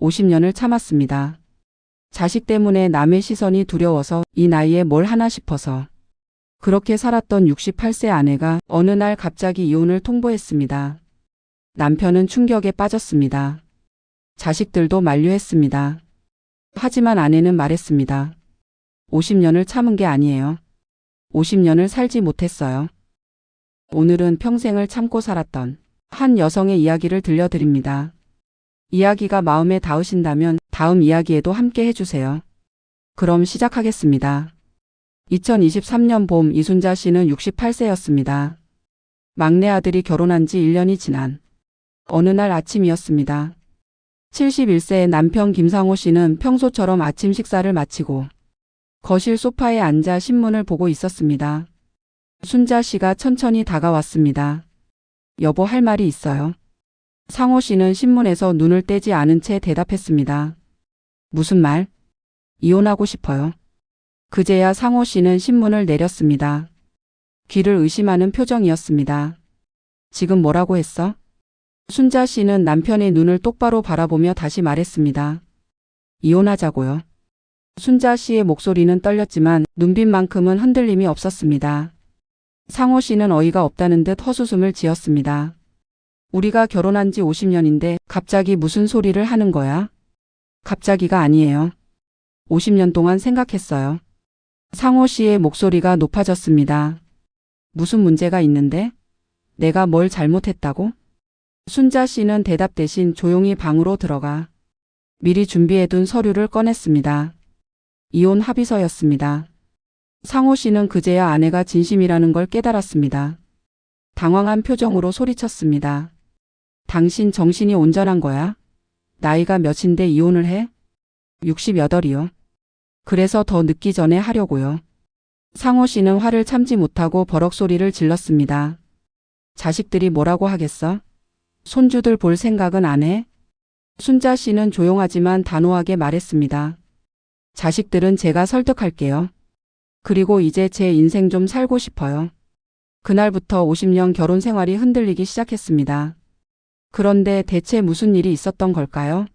50년을 참았습니다. 자식 때문에 남의 시선이 두려워서 이 나이에 뭘 하나 싶어서. 그렇게 살았던 68세 아내가 어느 날 갑자기 이혼을 통보했습니다. 남편은 충격에 빠졌습니다. 자식들도 만류했습니다. 하지만 아내는 말했습니다. 50년을 참은 게 아니에요. 50년을 살지 못했어요. 오늘은 평생을 참고 살았던 한 여성의 이야기를 들려드립니다. 이야기가 마음에 닿으신다면 다음 이야기에도 함께 해주세요. 그럼 시작하겠습니다. 2023년 봄 이순자 씨는 68세였습니다. 막내 아들이 결혼한 지 1년이 지난 어느 날 아침이었습니다. 71세의 남편 김상호 씨는 평소처럼 아침 식사를 마치고 거실 소파에 앉아 신문을 보고 있었습니다. 순자 씨가 천천히 다가왔습니다. 여보, 할 말이 있어요. 상호 씨는 신문에서 눈을 떼지 않은 채 대답했습니다. 무슨 말? 이혼하고 싶어요. 그제야 상호 씨는 신문을 내렸습니다. 귀를 의심하는 표정이었습니다. 지금 뭐라고 했어? 순자 씨는 남편의 눈을 똑바로 바라보며 다시 말했습니다. 이혼하자고요. 순자 씨의 목소리는 떨렸지만 눈빛만큼은 흔들림이 없었습니다. 상호 씨는 어이가 없다는 듯 헛웃음을 지었습니다. 우리가 결혼한 지 50년인데 갑자기 무슨 소리를 하는 거야? 갑자기가 아니에요. 50년 동안 생각했어요. 상호 씨의 목소리가 높아졌습니다. 무슨 문제가 있는데? 내가 뭘 잘못했다고? 순자 씨는 대답 대신 조용히 방으로 들어가 미리 준비해둔 서류를 꺼냈습니다. 이혼 합의서였습니다. 상호 씨는 그제야 아내가 진심이라는 걸 깨달았습니다. 당황한 표정으로 소리쳤습니다. 당신 정신이 온전한 거야? 나이가 몇인데 이혼을 해? 68이요. 그래서 더 늦기 전에 하려고요. 상호 씨는 화를 참지 못하고 버럭 소리를 질렀습니다. 자식들이 뭐라고 하겠어? 손주들 볼 생각은 안 해? 순자 씨는 조용하지만 단호하게 말했습니다. 자식들은 제가 설득할게요. 그리고 이제 제 인생 좀 살고 싶어요. 그날부터 50년 결혼 생활이 흔들리기 시작했습니다. 그런데 대체 무슨 일이 있었던 걸까요?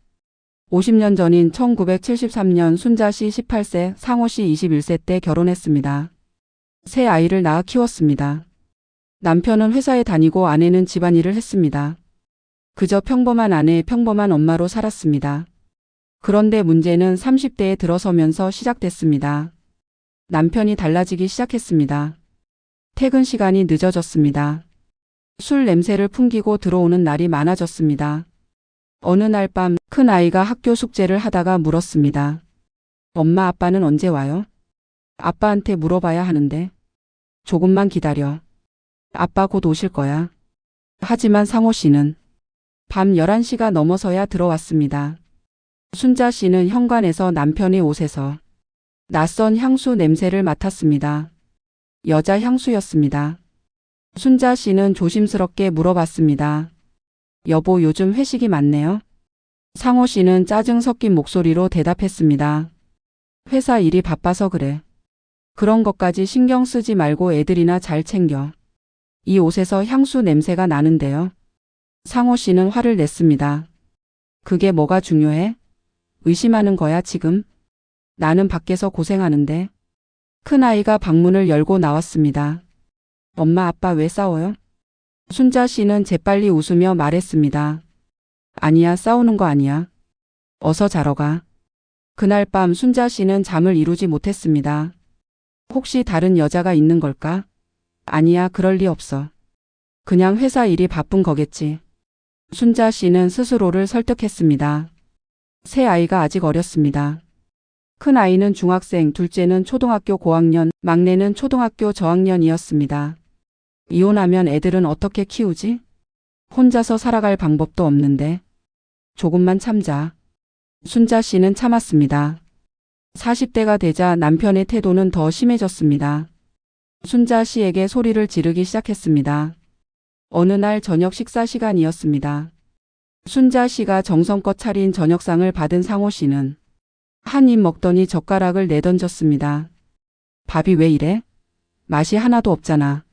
50년 전인 1973년 순자 씨 18세, 상호 씨 21세 때 결혼했습니다. 새 아이를 낳아 키웠습니다. 남편은 회사에 다니고 아내는 집안일을 했습니다. 그저 평범한 아내, 평범한 엄마로 살았습니다. 그런데 문제는 30대에 들어서면서 시작됐습니다. 남편이 달라지기 시작했습니다. 퇴근 시간이 늦어졌습니다. 술 냄새를 풍기고 들어오는 날이 많아졌습니다. 어느 날 밤 큰 아이가 학교 숙제를 하다가 물었습니다. 엄마, 아빠는 언제 와요? 아빠한테 물어봐야 하는데. 조금만 기다려. 아빠 곧 오실 거야. 하지만 상호 씨는 밤 11시가 넘어서야 들어왔습니다. 순자 씨는 현관에서 남편의 옷에서 낯선 향수 냄새를 맡았습니다. 여자 향수였습니다. 순자 씨는 조심스럽게 물어봤습니다. 여보, 요즘 회식이 많네요. 상호 씨는 짜증 섞인 목소리로 대답했습니다. 회사 일이 바빠서 그래. 그런 것까지 신경 쓰지 말고 애들이나 잘 챙겨. 이 옷에서 향수 냄새가 나는데요. 상호 씨는 화를 냈습니다. 그게 뭐가 중요해? 의심하는 거야 지금? 나는 밖에서 고생하는데. 큰아이가 방문을 열고 나왔습니다. 엄마, 아빠 왜 싸워요? 순자 씨는 재빨리 웃으며 말했습니다. 아니야, 싸우는 거 아니야. 어서 자러 가. 그날 밤 순자 씨는 잠을 이루지 못했습니다. 혹시 다른 여자가 있는 걸까? 아니야, 그럴 리 없어. 그냥 회사 일이 바쁜 거겠지. 순자 씨는 스스로를 설득했습니다. 새 아이가 아직 어렸습니다. 큰 아이는 중학생, 둘째는 초등학교 고학년, 막내는 초등학교 저학년이었습니다. 이혼하면 애들은 어떻게 키우지? 혼자서 살아갈 방법도 없는데. 조금만 참자. 순자 씨는 참았습니다. 40대가 되자 남편의 태도는 더 심해졌습니다. 순자 씨에게 소리를 지르기 시작했습니다. 어느 날 저녁 식사 시간이었습니다. 순자 씨가 정성껏 차린 저녁상을 받은 상호 씨는 한 입 먹더니 젓가락을 내던졌습니다. 밥이 왜 이래? 맛이 하나도 없잖아.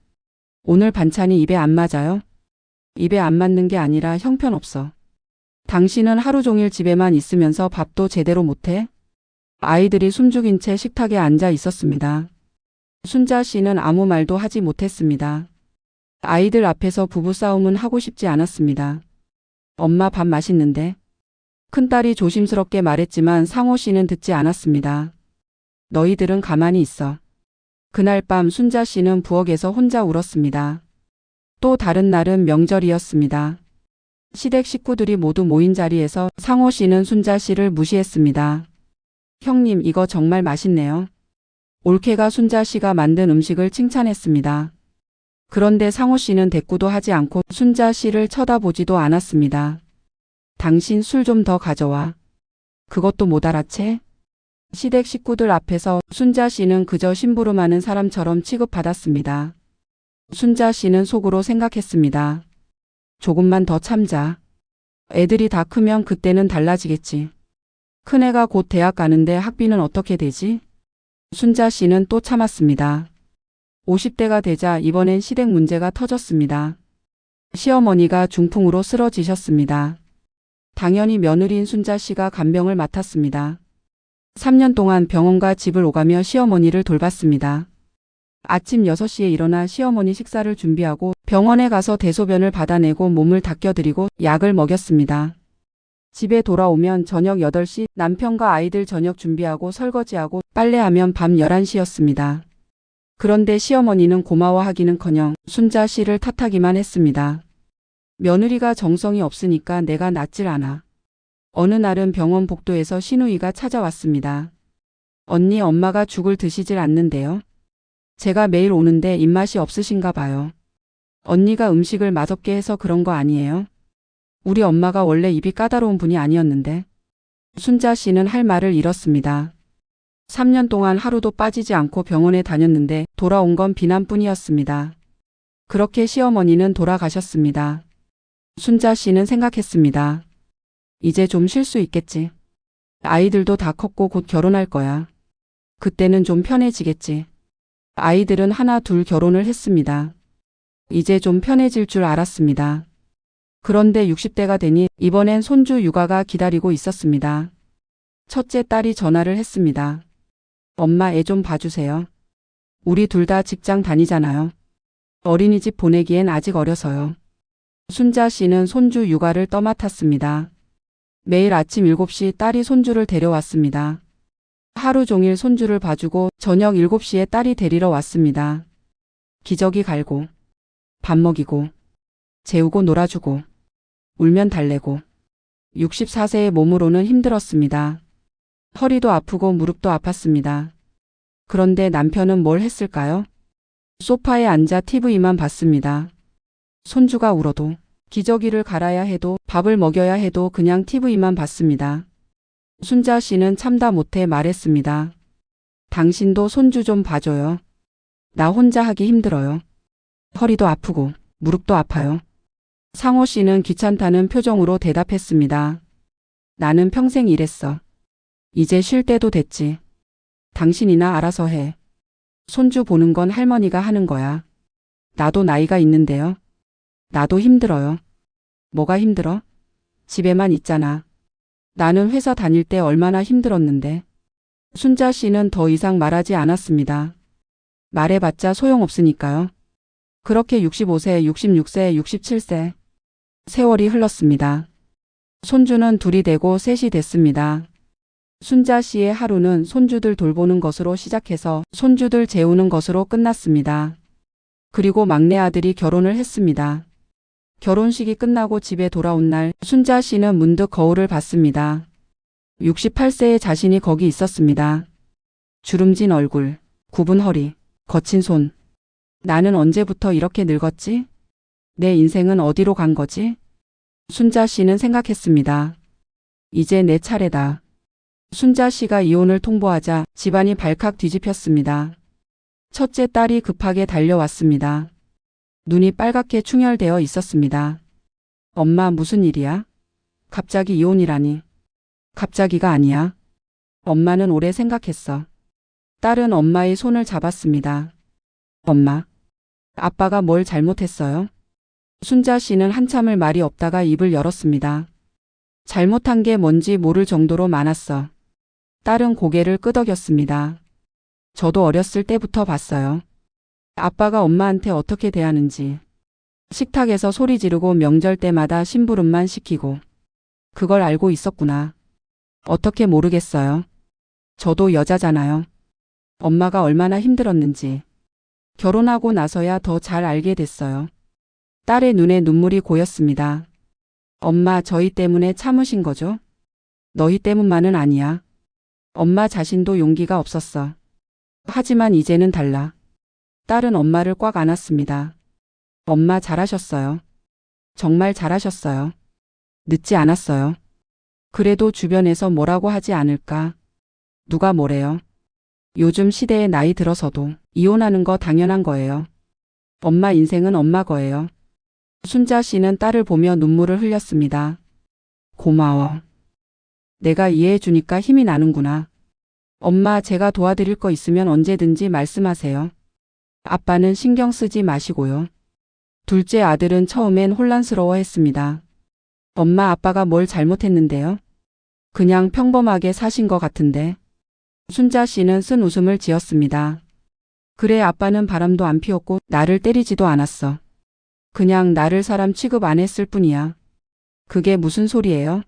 오늘 반찬이 입에 안 맞아요? 입에 안 맞는 게 아니라 형편없어. 당신은 하루 종일 집에만 있으면서 밥도 제대로 못해? 아이들이 숨죽인 채 식탁에 앉아 있었습니다. 순자 씨는 아무 말도 하지 못했습니다. 아이들 앞에서 부부싸움은 하고 싶지 않았습니다. 엄마 밥 맛있는데? 큰딸이 조심스럽게 말했지만 상호 씨는 듣지 않았습니다. 너희들은 가만히 있어. 그날 밤 순자 씨는 부엌에서 혼자 울었습니다. 또 다른 날은 명절이었습니다. 시댁 식구들이 모두 모인 자리에서 상호 씨는 순자 씨를 무시했습니다. 형님, 이거 정말 맛있네요. 올케가 순자 씨가 만든 음식을 칭찬했습니다. 그런데 상호 씨는 대꾸도 하지 않고 순자 씨를 쳐다보지도 않았습니다. 당신 술 좀 더 가져와. 그것도 못 알아채? 시댁 식구들 앞에서 순자 씨는 그저 심부름하는 사람처럼 취급받았습니다. 순자 씨는 속으로 생각했습니다. 조금만 더 참자. 애들이 다 크면 그때는 달라지겠지. 큰애가 곧 대학 가는데 학비는 어떻게 되지? 순자 씨는 또 참았습니다. 50대가 되자 이번엔 시댁 문제가 터졌습니다. 시어머니가 중풍으로 쓰러지셨습니다. 당연히 며느리인 순자 씨가 간병을 맡았습니다. 3년 동안 병원과 집을 오가며 시어머니를 돌봤습니다. 아침 6시에 일어나 시어머니 식사를 준비하고 병원에 가서 대소변을 받아내고 몸을 닦여드리고 약을 먹였습니다. 집에 돌아오면 저녁 8시 남편과 아이들 저녁 준비하고 설거지하고 빨래하면 밤 11시였습니다. 그런데 시어머니는 고마워하기는커녕 순자 씨를 탓하기만 했습니다. 며느리가 정성이 없으니까 내가 낫질 않아. 어느 날은 병원 복도에서 시누이가 찾아왔습니다. 언니, 엄마가 죽을 드시질 않는데요. 제가 매일 오는데 입맛이 없으신가 봐요. 언니가 음식을 맛없게 해서 그런 거 아니에요? 우리 엄마가 원래 입이 까다로운 분이 아니었는데. 순자 씨는 할 말을 잃었습니다. 3년 동안 하루도 빠지지 않고 병원에 다녔는데 돌아온 건 비난뿐이었습니다. 그렇게 시어머니는 돌아가셨습니다. 순자 씨는 생각했습니다. 이제 좀 쉴 수 있겠지. 아이들도 다 컸고 곧 결혼할 거야. 그때는 좀 편해지겠지. 아이들은 하나 둘 결혼을 했습니다. 이제 좀 편해질 줄 알았습니다. 그런데 60대가 되니 이번엔 손주 육아가 기다리고 있었습니다. 첫째 딸이 전화를 했습니다. 엄마, 애 좀 봐주세요. 우리 둘 다 직장 다니잖아요. 어린이집 보내기엔 아직 어려서요. 순자 씨는 손주 육아를 떠맡았습니다. 매일 아침 7시 딸이 손주를 데려왔습니다. 하루 종일 손주를 봐주고 저녁 7시에 딸이 데리러 왔습니다. 기저귀 갈고, 밥 먹이고, 재우고 놀아주고, 울면 달래고. 64세의 몸으로는 힘들었습니다. 허리도 아프고 무릎도 아팠습니다. 그런데 남편은 뭘 했을까요? 소파에 앉아 TV만 봤습니다. 손주가 울어도, 기저귀를 갈아야 해도, 밥을 먹여야 해도 그냥 TV만 봤습니다. 순자 씨는 참다 못해 말했습니다. 당신도 손주 좀 봐줘요. 나 혼자 하기 힘들어요. 허리도 아프고 무릎도 아파요. 상호 씨는 귀찮다는 표정으로 대답했습니다. 나는 평생 일했어. 이제 쉴 때도 됐지. 당신이나 알아서 해. 손주 보는 건 할머니가 하는 거야. 나도 나이가 있는데요. 나도 힘들어요. 뭐가 힘들어? 집에만 있잖아. 나는 회사 다닐 때 얼마나 힘들었는데. 순자 씨는 더 이상 말하지 않았습니다. 말해봤자 소용없으니까요. 그렇게 65세, 66세, 67세. 세월이 흘렀습니다. 손주는 둘이 되고 셋이 됐습니다. 순자 씨의 하루는 손주들 돌보는 것으로 시작해서 손주들 재우는 것으로 끝났습니다. 그리고 막내 아들이 결혼을 했습니다. 결혼식이 끝나고 집에 돌아온 날 순자 씨는 문득 거울을 봤습니다. 68세의 자신이 거기 있었습니다. 주름진 얼굴, 굽은 허리, 거친 손. 나는 언제부터 이렇게 늙었지? 내 인생은 어디로 간 거지? 순자 씨는 생각했습니다. 이제 내 차례다. 순자 씨가 이혼을 통보하자 집안이 발칵 뒤집혔습니다. 첫째 딸이 급하게 달려왔습니다. 눈이 빨갛게 충혈되어 있었습니다. 엄마, 무슨 일이야? 갑자기 이혼이라니. 갑자기가 아니야. 엄마는 오래 생각했어. 딸은 엄마의 손을 잡았습니다. 엄마, 아빠가 뭘 잘못했어요? 순자 씨는 한참을 말이 없다가 입을 열었습니다. 잘못한 게 뭔지 모를 정도로 많았어. 딸은 고개를 끄덕였습니다. 저도 어렸을 때부터 봤어요. 아빠가 엄마한테 어떻게 대하는지. 식탁에서 소리 지르고 명절 때마다 심부름만 시키고. 그걸 알고 있었구나. 어떻게 모르겠어요. 저도 여자잖아요. 엄마가 얼마나 힘들었는지. 결혼하고 나서야 더 잘 알게 됐어요. 딸의 눈에 눈물이 고였습니다. 엄마, 저희 때문에 참으신 거죠? 너희 때문만은 아니야. 엄마 자신도 용기가 없었어. 하지만 이제는 달라. 딸은 엄마를 꽉 안았습니다. 엄마 잘하셨어요. 정말 잘하셨어요. 늦지 않았어요. 그래도 주변에서 뭐라고 하지 않을까? 누가 뭐래요? 요즘 시대에 나이 들어서도 이혼하는 거 당연한 거예요. 엄마 인생은 엄마 거예요. 순자 씨는 딸을 보며 눈물을 흘렸습니다. 고마워. 내가 이해해 주니까 힘이 나는구나. 엄마, 제가 도와드릴 거 있으면 언제든지 말씀하세요. 아빠는 신경 쓰지 마시고요. 둘째 아들은 처음엔 혼란스러워했습니다. 엄마, 아빠가 뭘 잘못했는데요? 그냥 평범하게 사신 것 같은데. 순자 씨는 쓴 웃음을 지었습니다. 그래, 아빠는 바람도 안 피웠고 나를 때리지도 않았어. 그냥 나를 사람 취급 안 했을 뿐이야. 그게 무슨 소리예요?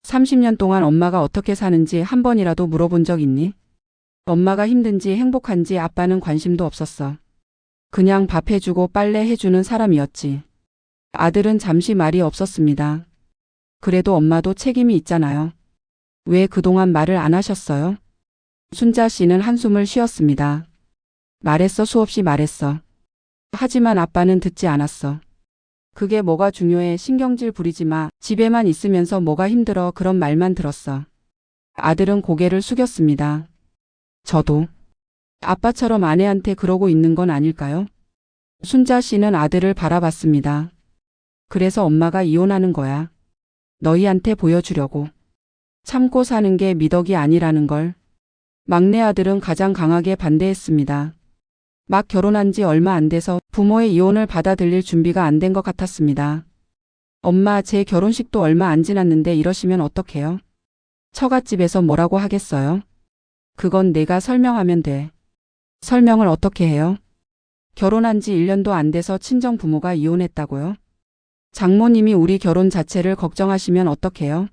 30년 동안 엄마가 어떻게 사는지 한 번이라도 물어본 적 있니? 엄마가 힘든지 행복한지 아빠는 관심도 없었어. 그냥 밥 해주고 빨래 해주는 사람이었지. 아들은 잠시 말이 없었습니다. 그래도 엄마도 책임이 있잖아요. 왜 그동안 말을 안 하셨어요? 순자 씨는 한숨을 쉬었습니다. 말했어, 수없이 말했어. 하지만 아빠는 듣지 않았어. 그게 뭐가 중요해, 신경질 부리지 마. 집에만 있으면서 뭐가 힘들어, 그런 말만 들었어. 아들은 고개를 숙였습니다. 저도 아빠처럼 아내한테 그러고 있는 건 아닐까요? 순자 씨는 아들을 바라봤습니다. 그래서 엄마가 이혼하는 거야. 너희한테 보여주려고. 참고 사는 게 미덕이 아니라는 걸. 막내 아들은 가장 강하게 반대했습니다. 막 결혼한 지 얼마 안 돼서 부모의 이혼을 받아들일 준비가 안 된 것 같았습니다. 엄마, 제 결혼식도 얼마 안 지났는데 이러시면 어떡해요? 처갓집에서 뭐라고 하겠어요? 그건 내가 설명하면 돼. 설명을 어떻게 해요? 결혼한 지 1년도 안 돼서 친정 부모가 이혼했다고요? 장모님이 우리 결혼 자체를 걱정하시면 어떡해요?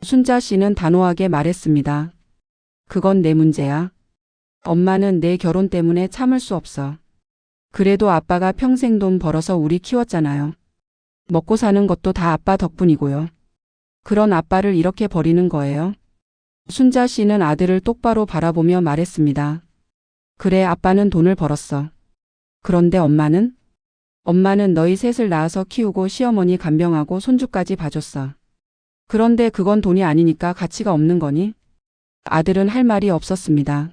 순자 씨는 단호하게 말했습니다. 그건 내 문제야. 엄마는 내 결혼 때문에 참을 수 없어. 그래도 아빠가 평생 돈 벌어서 우리 키웠잖아요. 먹고 사는 것도 다 아빠 덕분이고요. 그런 아빠를 이렇게 버리는 거예요? 순자 씨는 아들을 똑바로 바라보며 말했습니다. 그래, 아빠는 돈을 벌었어. 그런데 엄마는? 엄마는 너희 셋을 낳아서 키우고 시어머니 간병하고 손주까지 봐줬어. 그런데 그건 돈이 아니니까 가치가 없는 거니? 아들은 할 말이 없었습니다.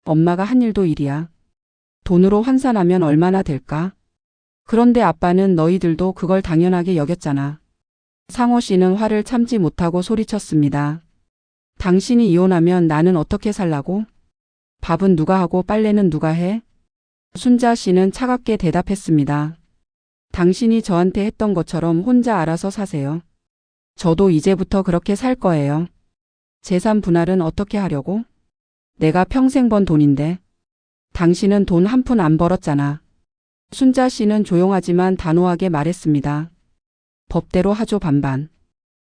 엄마가 한 일도 일이야. 돈으로 환산하면 얼마나 될까? 그런데 아빠는 너희들도 그걸 당연하게 여겼잖아. 상호 씨는 화를 참지 못하고 소리쳤습니다. 당신이 이혼하면 나는 어떻게 살라고? 밥은 누가 하고 빨래는 누가 해? 순자 씨는 차갑게 대답했습니다. 당신이 저한테 했던 것처럼 혼자 알아서 사세요. 저도 이제부터 그렇게 살 거예요. 재산 분할은 어떻게 하려고? 내가 평생 번 돈인데. 당신은 돈 한 푼 안 벌었잖아. 순자 씨는 조용하지만 단호하게 말했습니다. 법대로 하죠, 반반.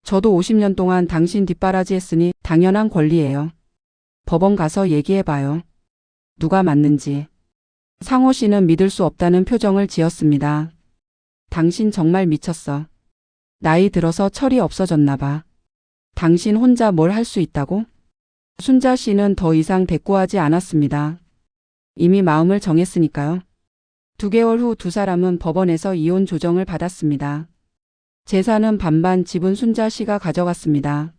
저도 50년 동안 당신 뒷바라지 했으니 당연한 권리예요. 법원 가서 얘기해봐요. 누가 맞는지. 상호 씨는 믿을 수 없다는 표정을 지었습니다. 당신 정말 미쳤어. 나이 들어서 철이 없어졌나 봐. 당신 혼자 뭘 할 수 있다고? 순자 씨는 더 이상 대꾸하지 않았습니다. 이미 마음을 정했으니까요. 2개월 후 두 사람은 법원에서 이혼 조정을 받았습니다. 재산은 반반, 집은 순자 씨가 가져갔습니다.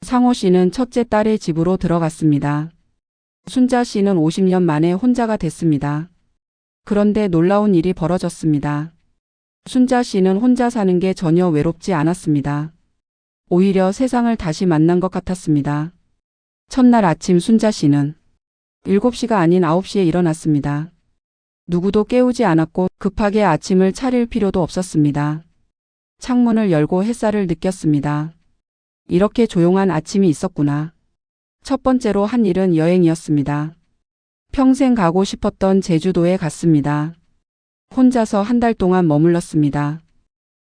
상호 씨는 첫째 딸의 집으로 들어갔습니다. 순자 씨는 50년 만에 혼자가 됐습니다. 그런데 놀라운 일이 벌어졌습니다. 순자 씨는 혼자 사는 게 전혀 외롭지 않았습니다. 오히려 세상을 다시 만난 것 같았습니다. 첫날 아침 순자 씨는 7시가 아닌 9시에 일어났습니다. 누구도 깨우지 않았고 급하게 아침을 차릴 필요도 없었습니다. 창문을 열고 햇살을 느꼈습니다. 이렇게 조용한 아침이 있었구나. 첫 번째로 한 일은 여행이었습니다. 평생 가고 싶었던 제주도에 갔습니다. 혼자서 한 달 동안 머물렀습니다.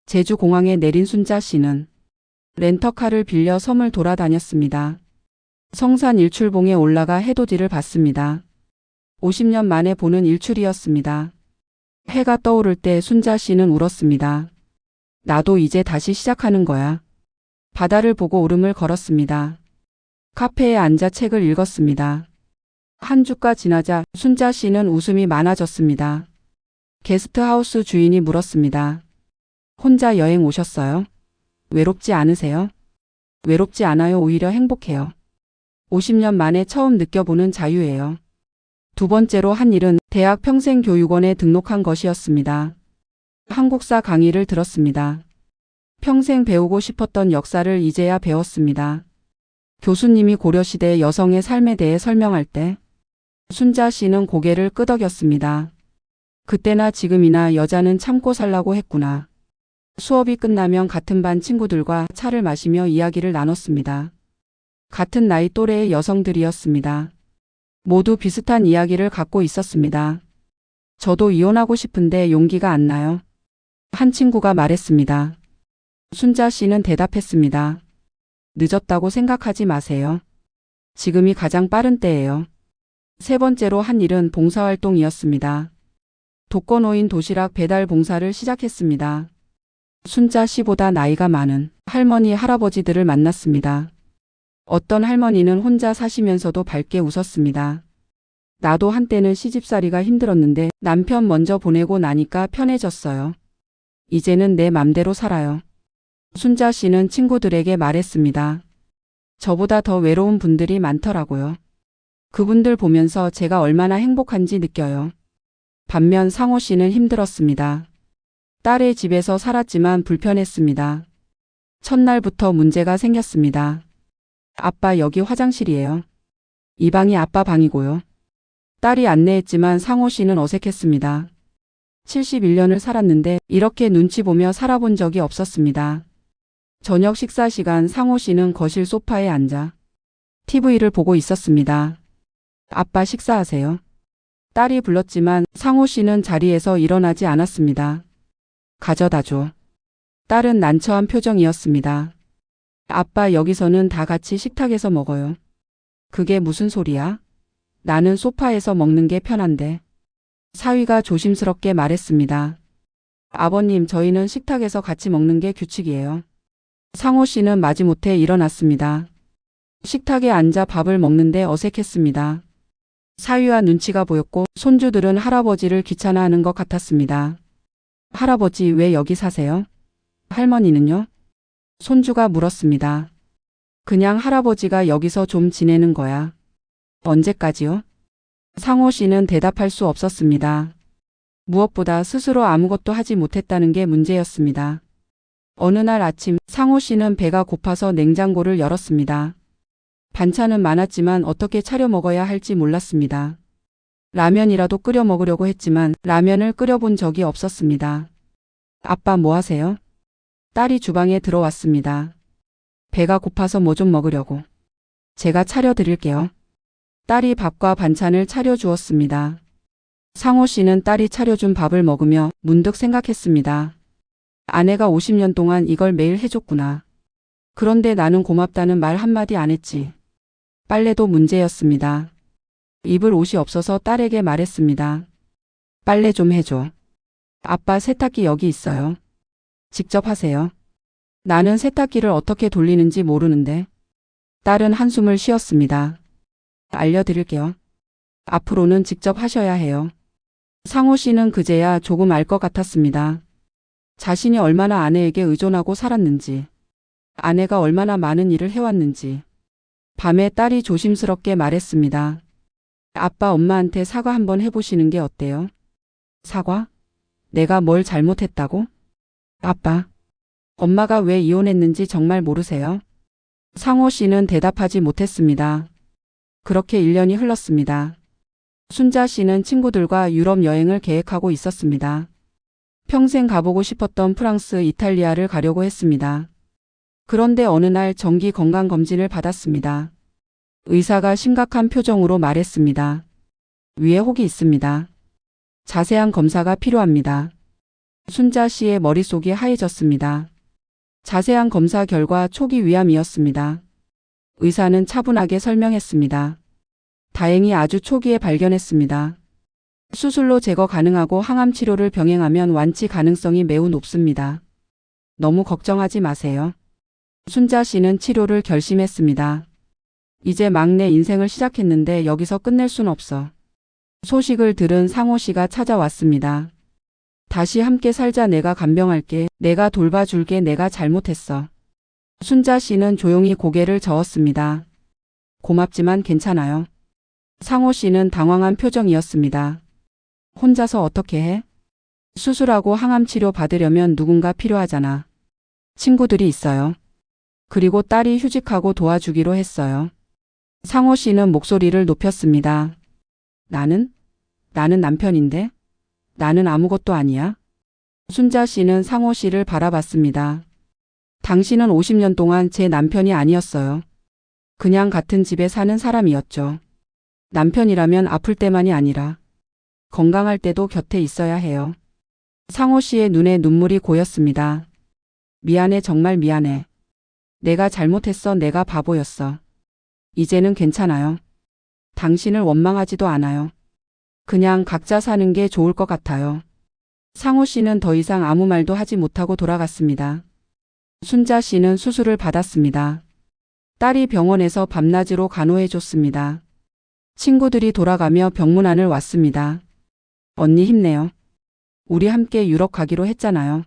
제주 공항에 내린 순자 씨는 렌터카를 빌려 섬을 돌아다녔습니다. 성산 일출봉에 올라가 해돋이를 봤습니다. 50년 만에 보는 일출이었습니다. 해가 떠오를 때 순자 씨는 울었습니다. 나도 이제 다시 시작하는 거야. 바다를 보고 울음을 걸었습니다. 카페에 앉아 책을 읽었습니다. 한 주가 지나자 순자 씨는 웃음이 많아졌습니다. 게스트하우스 주인이 물었습니다. 혼자 여행 오셨어요? 외롭지 않으세요? 외롭지 않아요. 오히려 행복해요. 50년 만에 처음 느껴보는 자유예요. 두 번째로 한 일은 대학 평생교육원에 등록한 것이었습니다. 한국사 강의를 들었습니다. 평생 배우고 싶었던 역사를 이제야 배웠습니다. 교수님이 고려시대 여성의 삶에 대해 설명할 때 순자 씨는 고개를 끄덕였습니다. 그때나 지금이나 여자는 참고 살라고 했구나. 수업이 끝나면 같은 반 친구들과 차를 마시며 이야기를 나눴습니다. 같은 나이 또래의 여성들이었습니다. 모두 비슷한 이야기를 갖고 있었습니다. 저도 이혼하고 싶은데 용기가 안 나요. 한 친구가 말했습니다. 순자 씨는 대답했습니다. 늦었다고 생각하지 마세요. 지금이 가장 빠른 때예요. 세 번째로 한 일은 봉사활동이었습니다. 독거노인 도시락 배달 봉사를 시작했습니다. 순자 씨보다 나이가 많은 할머니, 할아버지들을 만났습니다. 어떤 할머니는 혼자 사시면서도 밝게 웃었습니다. 나도 한때는 시집살이가 힘들었는데 남편 먼저 보내고 나니까 편해졌어요. 이제는 내 맘대로 살아요. 순자 씨는 친구들에게 말했습니다. 저보다 더 외로운 분들이 많더라고요. 그분들 보면서 제가 얼마나 행복한지 느껴요. 반면 상호 씨는 힘들었습니다. 딸의 집에서 살았지만 불편했습니다. 첫날부터 문제가 생겼습니다. 아빠, 여기 화장실이에요. 이 방이 아빠 방이고요. 딸이 안내했지만 상호 씨는 어색했습니다. 71년을 살았는데 이렇게 눈치 보며 살아본 적이 없었습니다. 저녁 식사 시간 상호 씨는 거실 소파에 앉아 TV를 보고 있었습니다. 아빠, 식사하세요. 딸이 불렀지만 상호 씨는 자리에서 일어나지 않았습니다. 가져다 줘. 딸은 난처한 표정이었습니다. 아빠, 여기서는 다 같이 식탁에서 먹어요. 그게 무슨 소리야? 나는 소파에서 먹는 게 편한데. 사위가 조심스럽게 말했습니다. 아버님, 저희는 식탁에서 같이 먹는 게 규칙이에요. 상호 씨는 마지못해 일어났습니다. 식탁에 앉아 밥을 먹는데 어색했습니다. 사위와 눈치가 보였고 손주들은 할아버지를 귀찮아하는 것 같았습니다. 할아버지, 왜 여기 사세요? 할머니는요? 손주가 물었습니다. 그냥 할아버지가 여기서 좀 지내는 거야. 언제까지요? 상호 씨는 대답할 수 없었습니다. 무엇보다 스스로 아무것도 하지 못했다는 게 문제였습니다. 어느 날 아침 상호 씨는 배가 고파서 냉장고를 열었습니다. 반찬은 많았지만 어떻게 차려 먹어야 할지 몰랐습니다. 라면이라도 끓여 먹으려고 했지만 라면을 끓여본 적이 없었습니다. 아빠, 뭐 하세요? 딸이 주방에 들어왔습니다. 배가 고파서 뭐 좀 먹으려고. 제가 차려드릴게요. 딸이 밥과 반찬을 차려주었습니다. 상호 씨는 딸이 차려준 밥을 먹으며 문득 생각했습니다. 아내가 50년 동안 이걸 매일 해줬구나. 그런데 나는 고맙다는 말 한마디 안 했지. 빨래도 문제였습니다. 입을 옷이 없어서 딸에게 말했습니다. 빨래 좀 해줘. 아빠, 세탁기 여기 있어요. 직접 하세요. 나는 세탁기를 어떻게 돌리는지 모르는데. 딸은 한숨을 쉬었습니다. 알려드릴게요. 앞으로는 직접 하셔야 해요. 상호 씨는 그제야 조금 알 것 같았습니다. 자신이 얼마나 아내에게 의존하고 살았는지, 아내가 얼마나 많은 일을 해왔는지. 밤에 딸이 조심스럽게 말했습니다. 아빠, 엄마한테 사과 한번 해보시는 게 어때요? 사과? 내가 뭘 잘못했다고? 아빠, 엄마가 왜 이혼했는지 정말 모르세요? 상호 씨는 대답하지 못했습니다. 그렇게 1년이 흘렀습니다. 순자 씨는 친구들과 유럽 여행을 계획하고 있었습니다. 평생 가보고 싶었던 프랑스, 이탈리아를 가려고 했습니다. 그런데 어느 날 정기 건강검진을 받았습니다. 의사가 심각한 표정으로 말했습니다. 위에 혹이 있습니다. 자세한 검사가 필요합니다. 순자 씨의 머릿속이 하얘졌습니다. 자세한 검사 결과 초기 위암이었습니다. 의사는 차분하게 설명했습니다. 다행히 아주 초기에 발견했습니다. 수술로 제거 가능하고 항암 치료를 병행하면 완치 가능성이 매우 높습니다. 너무 걱정하지 마세요. 순자 씨는 치료를 결심했습니다. 이제 막내 인생을 시작했는데 여기서 끝낼 순 없어. 소식을 들은 상호 씨가 찾아왔습니다. 다시 함께 살자. 내가 간병할게. 내가 돌봐줄게. 내가 잘못했어. 순자 씨는 조용히 고개를 저었습니다. 고맙지만 괜찮아요. 상호 씨는 당황한 표정이었습니다. 혼자서 어떻게 해? 수술하고 항암 치료 받으려면 누군가 필요하잖아. 친구들이 있어요. 그리고 딸이 휴직하고 도와주기로 했어요. 상호 씨는 목소리를 높였습니다. 나는 남편인데? 나는 아무것도 아니야. 순자 씨는 상호 씨를 바라봤습니다. 당신은 50년 동안 제 남편이 아니었어요. 그냥 같은 집에 사는 사람이었죠. 남편이라면 아플 때만이 아니라 건강할 때도 곁에 있어야 해요. 상호 씨의 눈에 눈물이 고였습니다. 미안해, 정말 미안해. 내가 잘못했어. 내가 바보였어. 이제는 괜찮아요. 당신을 원망하지도 않아요. 그냥 각자 사는 게 좋을 것 같아요. 상호 씨는 더 이상 아무 말도 하지 못하고 돌아갔습니다. 순자 씨는 수술을 받았습니다. 딸이 병원에서 밤낮으로 간호해줬습니다. 친구들이 돌아가며 병문안을 왔습니다. 언니 힘내요. 우리 함께 유럽 가기로 했잖아요.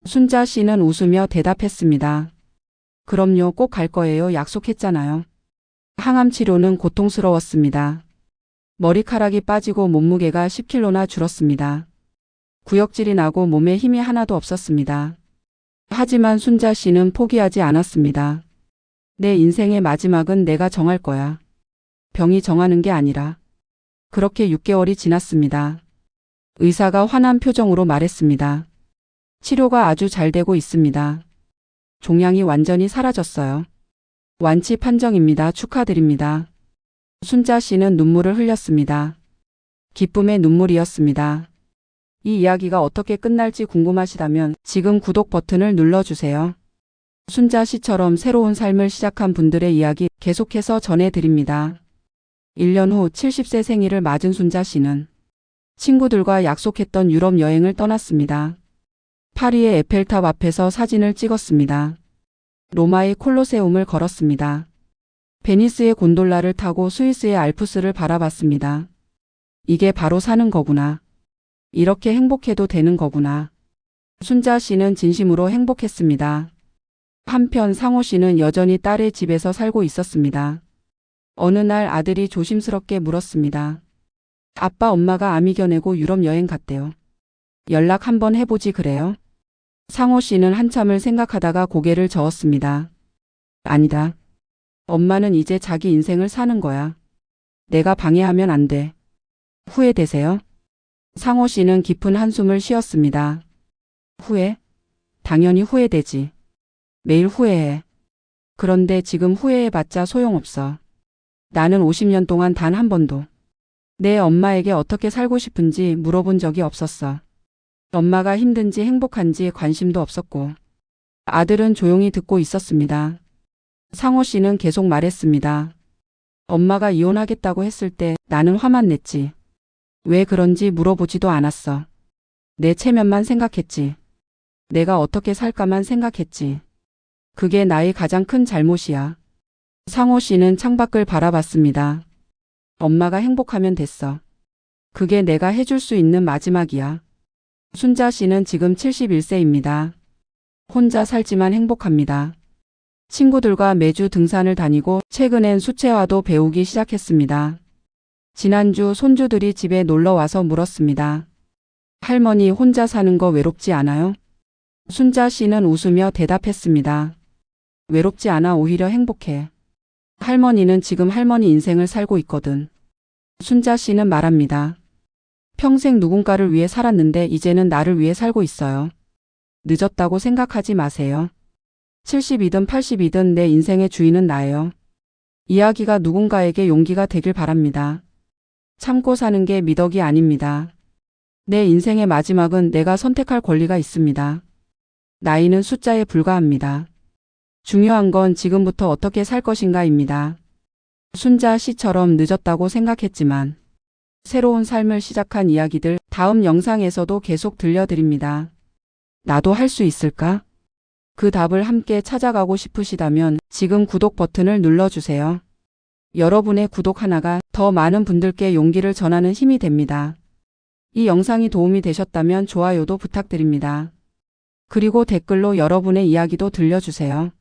순자 씨는 웃으며 대답했습니다. 그럼요, 꼭 갈 거예요. 약속했잖아요. 항암 치료는 고통스러웠습니다. 머리카락이 빠지고 몸무게가 10kg나 줄었습니다. 구역질이 나고 몸에 힘이 하나도 없었습니다. 하지만 순자 씨는 포기하지 않았습니다. 내 인생의 마지막은 내가 정할 거야. 병이 정하는 게 아니라. 그렇게 6개월이 지났습니다. 의사가 환한 표정으로 말했습니다. 치료가 아주 잘 되고 있습니다. 종양이 완전히 사라졌어요. 완치 판정입니다. 축하드립니다. 순자 씨는 눈물을 흘렸습니다. 기쁨의 눈물이었습니다. 이 이야기가 어떻게 끝날지 궁금하시다면 지금 구독 버튼을 눌러주세요. 순자 씨처럼 새로운 삶을 시작한 분들의 이야기 계속해서 전해드립니다. 1년 후 70세 생일을 맞은 순자 씨는 친구들과 약속했던 유럽 여행을 떠났습니다. 파리의 에펠탑 앞에서 사진을 찍었습니다. 로마의 콜로세움을 걸었습니다. 베니스의 곤돌라를 타고 스위스의 알프스를 바라봤습니다. 이게 바로 사는 거구나. 이렇게 행복해도 되는 거구나. 순자 씨는 진심으로 행복했습니다. 한편 상호 씨는 여전히 딸의 집에서 살고 있었습니다. 어느 날 아들이 조심스럽게 물었습니다. 아빠, 엄마가 암 이겨내고 유럽 여행 갔대요. 연락 한번 해보지 그래요? 상호 씨는 한참을 생각하다가 고개를 저었습니다. 아니다. 엄마는 이제 자기 인생을 사는 거야. 내가 방해하면 안 돼. 후회되세요? 상호 씨는 깊은 한숨을 쉬었습니다. 후회? 당연히 후회되지. 매일 후회해. 그런데 지금 후회해봤자 소용없어. 나는 50년 동안 단 한 번도 내 엄마에게 어떻게 살고 싶은지 물어본 적이 없었어. 엄마가 힘든지 행복한지 관심도 없었고 아들은 조용히 듣고 있었습니다. 상호 씨는 계속 말했습니다. 엄마가 이혼하겠다고 했을 때 나는 화만 냈지. 왜 그런지 물어보지도 않았어. 내 체면만 생각했지. 내가 어떻게 살까만 생각했지. 그게 나의 가장 큰 잘못이야. 상호 씨는 창밖을 바라봤습니다. 엄마가 행복하면 됐어. 그게 내가 해줄 수 있는 마지막이야. 순자 씨는 지금 71세입니다. 혼자 살지만 행복합니다. 친구들과 매주 등산을 다니고 최근엔 수채화도 배우기 시작했습니다. 지난주 손주들이 집에 놀러 와서 물었습니다. 할머니 혼자 사는 거 외롭지 않아요? 순자 씨는 웃으며 대답했습니다. 외롭지 않아, 오히려 행복해. 할머니는 지금 할머니 인생을 살고 있거든. 순자 씨는 말합니다. 평생 누군가를 위해 살았는데 이제는 나를 위해 살고 있어요. 늦었다고 생각하지 마세요. 70이든 80이든 내 인생의 주인은 나예요. 이야기가 누군가에게 용기가 되길 바랍니다. 참고 사는 게 미덕이 아닙니다. 내 인생의 마지막은 내가 선택할 권리가 있습니다. 나이는 숫자에 불과합니다. 중요한 건 지금부터 어떻게 살 것인가입니다. 순자 씨처럼 늦었다고 생각했지만 새로운 삶을 시작한 이야기들 다음 영상에서도 계속 들려드립니다. 나도 할 수 있을까? 그 답을 함께 찾아가고 싶으시다면 지금 구독 버튼을 눌러주세요. 여러분의 구독 하나가 더 많은 분들께 용기를 전하는 힘이 됩니다. 이 영상이 도움이 되셨다면 좋아요도 부탁드립니다. 그리고 댓글로 여러분의 이야기도 들려주세요.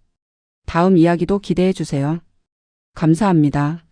다음 이야기도 기대해주세요. 감사합니다.